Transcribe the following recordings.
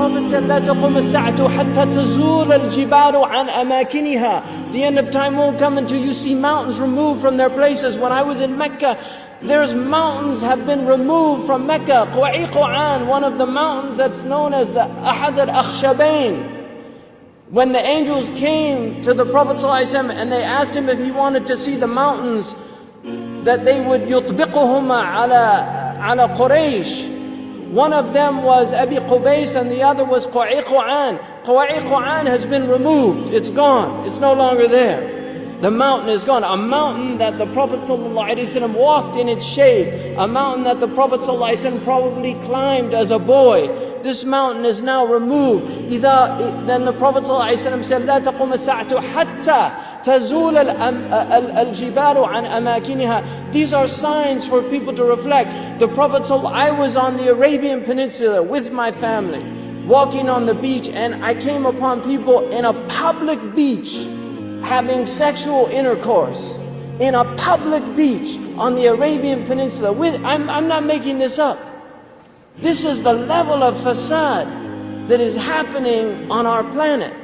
Prophet said, لا تقوم الساعة حتى تزول الجبال عن أماكنها. The end of time won't come until you see mountains removed from their places. When I was in Mecca, there's mountains have been removed from Mecca. Quwa'iquan, one of the mountains that's known as the Ahad al-Akhshabain. When the angels came to the Prophet ﷺ and they asked him if he wanted to see the mountains that they would يطبقهما على Quraysh. One of them was Abi Qubays and the other was Quwa'iquan. Quwa'iquan has been removed. It's gone. It's no longer there. The mountain is gone. A mountain that the Prophet ﷺ walked in its shade. A mountain that the Prophet ﷺ probably climbed as a boy. This mountain is now removed. Then the Prophet ﷺ said, لا تقوم الساعة حتى تزول الجبال عن أماكنها. These are signs for people to reflect. The Prophet ﷺ, I was on the Arabian Peninsula with my family, walking on the beach, and I came upon people in a public beach having sexual intercourse. In a public beach on the Arabian Peninsula. I'm not making this up. This is the level of fasad that is happening on our planet.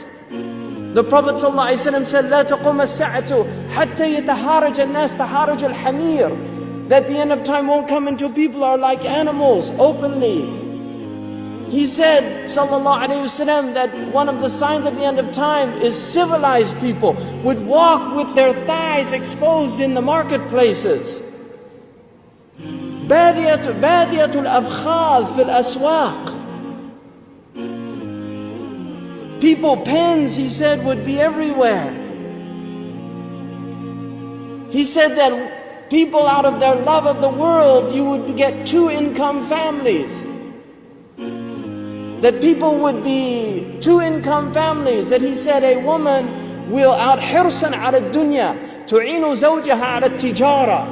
The Prophet ﷺ said, لا تقوم الساعة حتى يتهارج الناس تهارج الحمير. That the end of time won't come until people are like animals, openly. He said, sallallahu alayhi wasallam, that one of the signs of the end of time is civilized people would walk with their thighs exposed in the marketplaces. بادية الأفخاذ في الأسواق. People, pens, he said, would be everywhere. He said that people, out of their love of the world, you would get two-income families. That people would be two-income families. That he said a woman will out حرصا على الدنيا تعين زوجها على التجارة.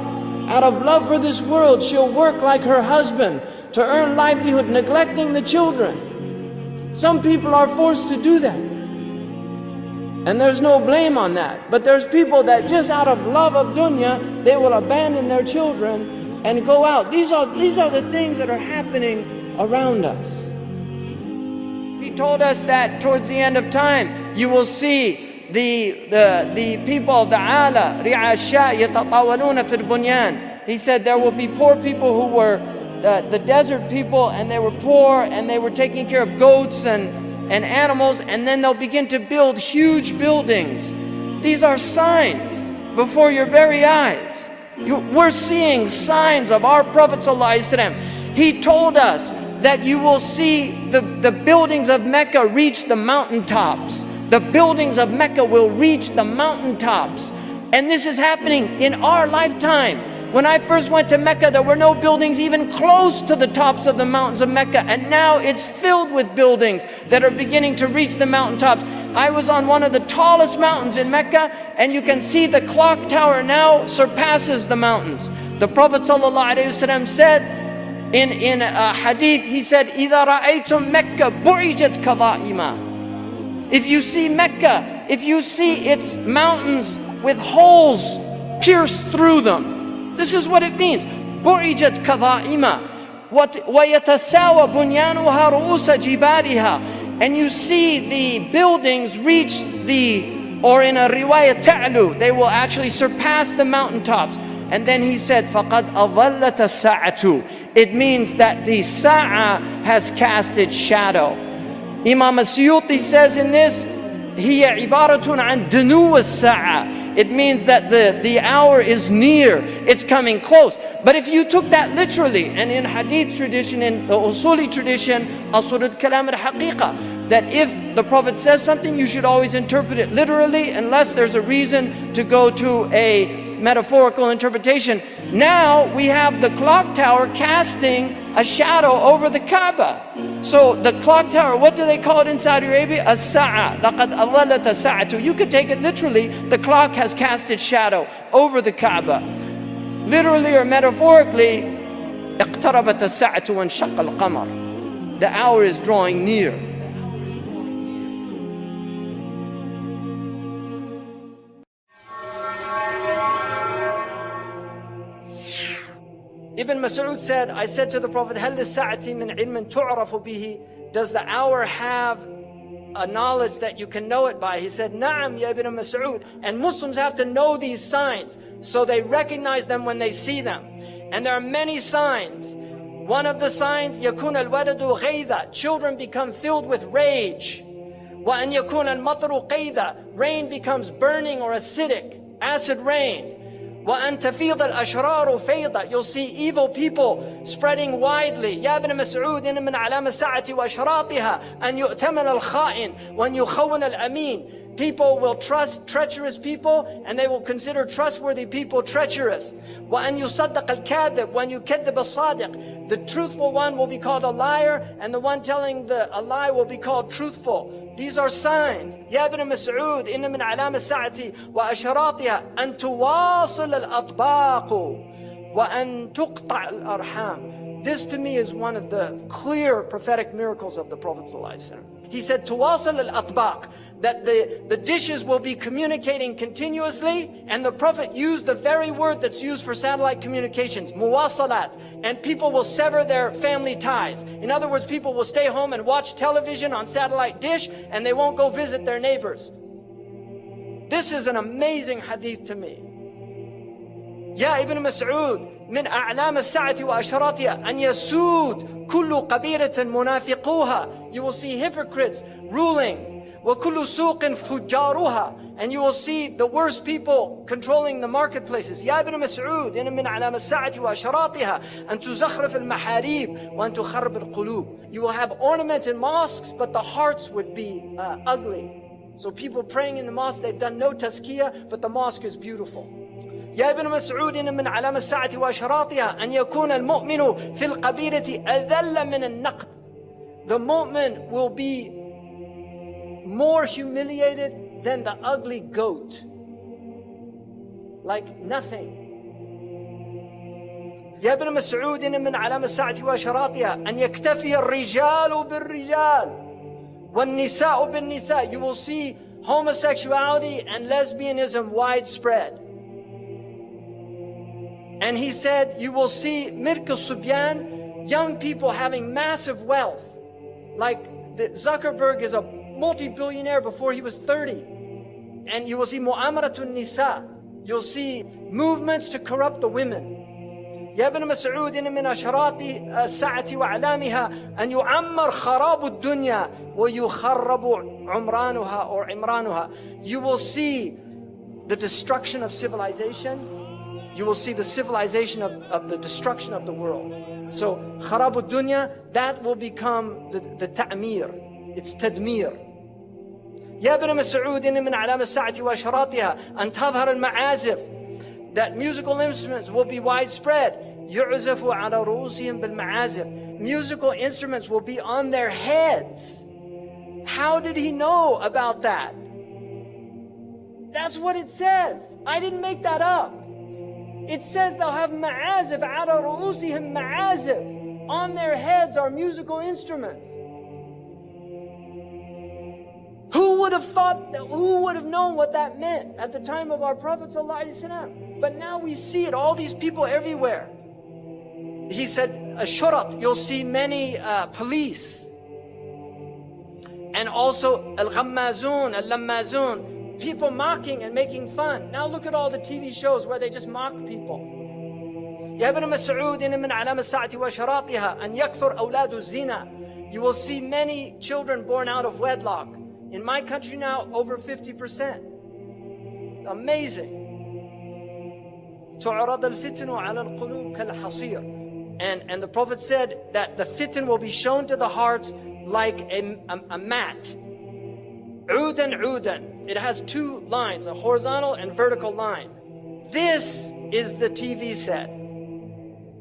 Out of love for this world, she'll work like her husband to earn livelihood, neglecting the children. Some people are forced to do that. And there's no blame on that. But there's people that just out of love of dunya, they will abandon their children and go out. These are the things that are happening around us. He told us that towards the end of time, you will see the people of the ala, ri'asha yatatawaluna fil bunyan. He said there will be poor people who were the desert people, and they were poor and they were taking care of goats and animals, and then they'll begin to build huge buildings. These are signs before your very eyes. We're seeing signs of our Prophet ﷺ. He told us that you will see the buildings of Mecca reach the mountaintops. The buildings of Mecca will reach the mountaintops. And this is happening in our lifetime. When I first went to Mecca, there were no buildings even close to the tops of the mountains of Mecca. And now it's filled with buildings that are beginning to reach the mountaintops. I was on one of the tallest mountains in Mecca, and you can see the clock tower now surpasses the mountains. The Prophet ﷺ said in a hadith, he said, إِذَا رَأَيْتُمْ مَكَّةَ بُعِجَتْ كَظَائِمًا. If you see Mecca, if you see its mountains with holes pierced through them, this is what it means. بُعِجَتْ كَظَائِمًا وَيَتَسَاوَى بُنْيَانُهَا رُؤُوسَ جِبَالِهَا. And you see the buildings reach or in a riwayah ta'lu, they will actually surpass the mountaintops. And then he said, فَقَدْ أَظَلَّتَ السَّاعَةُ. It means that the sa'a has cast its shadow. Imam As-Suyuti says in this, هي عبارة عن دنو الساعة. It means that the hour is near, it's coming close. But if you took that literally, and in hadith tradition, in the usuli tradition, asur al-kalam al-haqiqa, that if the Prophet says something, you should always interpret it literally, unless there's a reason to go to a metaphorical interpretation. Now we have the clock tower casting a shadow over the Kaaba. So the clock tower, what do they call it in Saudi Arabia? As-sa'a. لَقَدْ أَظَلَّتَ السَّاعَةُ. You could take it literally, the clock has cast its shadow over the Kaaba. Literally or metaphorically, اقتربت الساعة وانشق القمر. The hour is drawing near. Ibn Mas'ud said, I said to the Prophet, هل للساعة من علم تعرف به does the hour have a knowledge that you can know it by? He said, Na'am, ya Ibn Mas'ud. And Muslims have to know these signs so they recognize them when they see them. And there are many signs. One of the signs, يَكُونَ الْوَلَدُ غَيْذًا, children become filled with rage. وَأَنْ يَكُونَ الْمَطَرُ قَيْذًا, rain becomes burning or acidic, acid rain. وَأَنْ تَفِيضَ الْأَشْرَارُ فَيْضًا, you'll see evil people spreading widely. يَا ابْنَ مَسْعُودٍ مِنْ عَلَامَ السَّاعَةِ وَأَشْرَاطِهَا أَنْ يُؤْتَمَنَ الْخَائِنِ وَأَنْ يُخَوَّنَ الْأَمِينَ. People will trust treacherous people, and they will consider trustworthy people treacherous. وَأَنْ يُصَدَّقَ الْكَاذِبُ وَأَنْ يُكَذِّبَ الصَّادِقُ. The truthful one will be called a liar, and the one telling a lie will be called truthful. These are signs. يا ابن مسعود إن من علامة الساعة وأشراطها أن تواصل الأطباق وأن تقطع الأرحام. This to me is one of the clear prophetic miracles of the Prophet ﷺ. He said, تواصل الأطباق, that the dishes will be communicating continuously, and the Prophet used the very word that's used for satellite communications, muwasalat, and people will sever their family ties. In other words, people will stay home and watch television on satellite dish, and they won't go visit their neighbors. This is an amazing hadith to me. يا ابن مسعود من أعلام الساعة وأشراطها أن يسود كل قبيلة منافقوها. You will see hypocrites ruling. وكل سوق فجارها. And you will see the worst people controlling the marketplaces. يا ابن مسعود إن من أعلام الساعة وأشراطها أن تزخرف المحاريب وأن تخرب القلوب. You will have ornamented mosques, but the hearts would be ugly. So people praying in the mosque, they've done no tazkiyah, but the mosque is beautiful. يا ابن مسعود إن من علامة الساعة وأشراطها أن يكون المؤمن في القبيلة أذل من النقد. The mu'min will be more humiliated than the ugly goat. Like nothing. يا ابن مسعود إن من علامة الساعة وأشراطها أن يكتفي الرجال بالرجال والنساء بالنساء. You will see homosexuality and lesbianism widespread. And he said, you will see Mirk al-Subyan, young people having massive wealth. Like Zuckerberg is a multi-billionaire before he was 30. And you will see Mu'amaratun Nisa. You'll see movements to corrupt the women. يا ابن مسعود إن من أشراط الساعة وأعلامها أن يعمر خراب الدنيا ويخرب عمرانها or عمرانها. You will see the destruction of civilization. You will see the civilization of the destruction of the world. So, خراب الدنيا, that will become the ta'mir. It's tadmir. يا ابن مسعود إن من علامة الساعة وأشراطها أن تظهر المعازف. That musical instruments will be widespread. يعزف على رؤوسهم بالمعازف. Musical instruments will be on their heads. How did he know about that? That's what it says. I didn't make that up. It says they'll have ma'azif, ala ru'usihim ma'azif. On their heads are musical instruments. Who would have thought that, who would have known what that meant at the time of our Prophet ﷺ? But now we see it, all these people everywhere. He said, ashurat, you'll see many police. And also al-ghammazun, al-lammazun, people mocking and making fun. Now look at all the TV shows where they just mock people. يا ابن مسعود إن من علامة الساعة وأشراطها أن يكثر أولاد الزنا. You will see many children born out of wedlock. In my country now, over 50%. Amazing. تعرض الفتن على القلوب كالحصير. And the Prophet said that the fitan will be shown to the hearts like a mat. عودا عودا. It has two lines, a horizontal and vertical line. This is the TV set.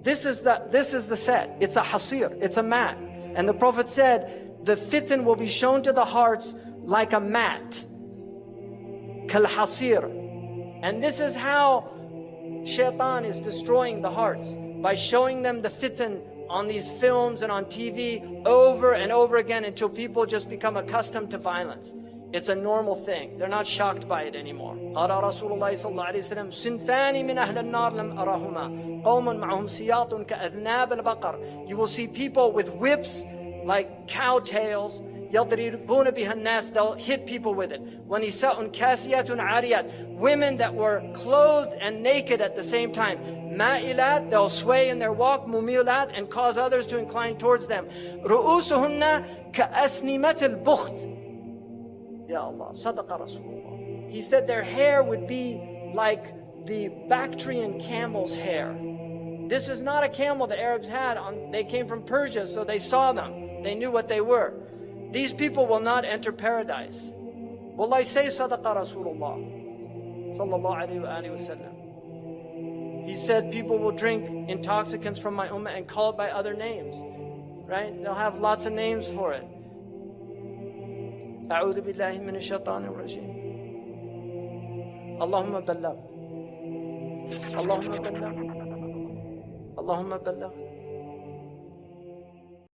This is the set. It's a hasir, it's a mat. And the Prophet said, the fitan will be shown to the hearts like a mat. Kal hasir. And this is how shaitan is destroying the hearts, by showing them the fitan on these films and on TV over and over again until people just become accustomed to violence. It's a normal thing. They're not shocked by it anymore. قال رسول الله صلى الله عليه وسلم صنفان من أهل النار لم أرهما قوم معهم سياط كأذناب البقر. You will see people with whips like cow tails. يَضْرِبُونَ بِهَا النَّاسِ, they'll hit people with it. وَنِسَاءٌ كَاسِيَاتٌ عَارِيَاتٌ, women that were clothed and naked at the same time. مَائِلَات, they'll sway in their walk. مُمِيلَات, and cause others to incline towards them. رُؤُوسُهُنَّ كَأَسْنِمَةِ الْبُخْتِ. Ya Allah, Sadaqa Rasulullah. He said their hair would be like the Bactrian camel's hair. This is not a camel the Arabs had. They came from Persia, so they saw them. They knew what they were. These people will not enter paradise. Wallahi, say Sadaqa Rasulullah sallallahu alayhi wa sallam. He said people will drink intoxicants from my ummah and call it by other names. Right? They'll have lots of names for it. A'udhu billahi minash shaitanir rajeem. Allahumma balagh. Allahumma balagh. Allahumma balagh.